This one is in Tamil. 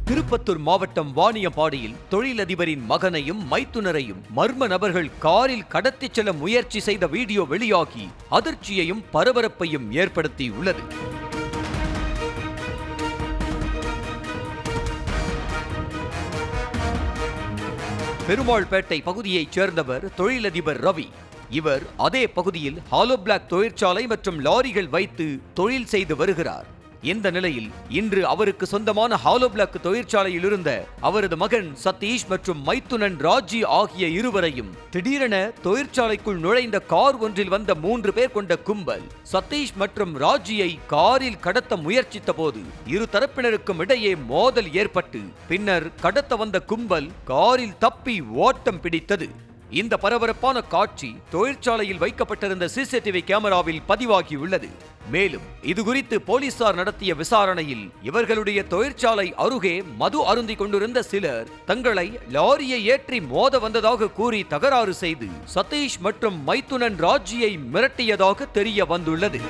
திருப்பத்தூர் மாவட்டம் வாணியம்பாடியில் தொழிலதிபரின் மகனையும் மைத்துனரையும் மர்ம நபர்கள் காரில் கடத்திச் செல்ல முயற்சி செய்த வீடியோ வெளியாகி அதிர்ச்சியையும் பரபரப்பையும் ஏற்படுத்தியுள்ளது. பெருமாள்பேட்டை பகுதியைச் சேர்ந்தவர் தொழிலதிபர் ரவி. இவர் அதே பகுதியில் ஹாலோ பிளாக் தொழிற்சாலை மற்றும் லாரிகள் வைத்து தொழில் செய்து வருகிறார். இந்த நிலையில் இன்று அவருக்கு சொந்தமான ஹாலோ பிளாக் தொழிற்சாலையில் இருந்த அவரது மகன் சதீஷ் மற்றும் மைத்துனன் ராஜி ஆகிய இருவரையும் திடீரென தொழிற்சாலைக்குள் நுழைந்த கார் ஒன்றில் வந்த 3 பேர் கொண்ட கும்பல் சதீஷ் மற்றும் ராஜியை காரில் கடத்த முயற்சித்த போது இரு தரப்பினருக்கும் இடையே மோதல் ஏற்பட்டு பின்னர் கடத்த வந்த கும்பல் காரில் தப்பி ஓட்டம் பிடித்தது. இந்த பரபரப்பான காட்சி தொழிற்சாலையில் வைக்கப்பட்டிருந்த சிசிடிவி கேமராவில் பதிவாகியுள்ளது. மேலும் இதுகுறித்து போலீசார் நடத்திய விசாரணையில் இவர்களுடைய தொழிற்சாலை அருகே மது அருந்தி கொண்டிருந்த சிலர் தங்களை லாரியை ஏற்றி மோத வந்ததாக கூறி தகராறு செய்து சதீஷ் மற்றும் மைத்துனன் ராஜியை மிரட்டியதாக தெரிய வந்துள்ளது.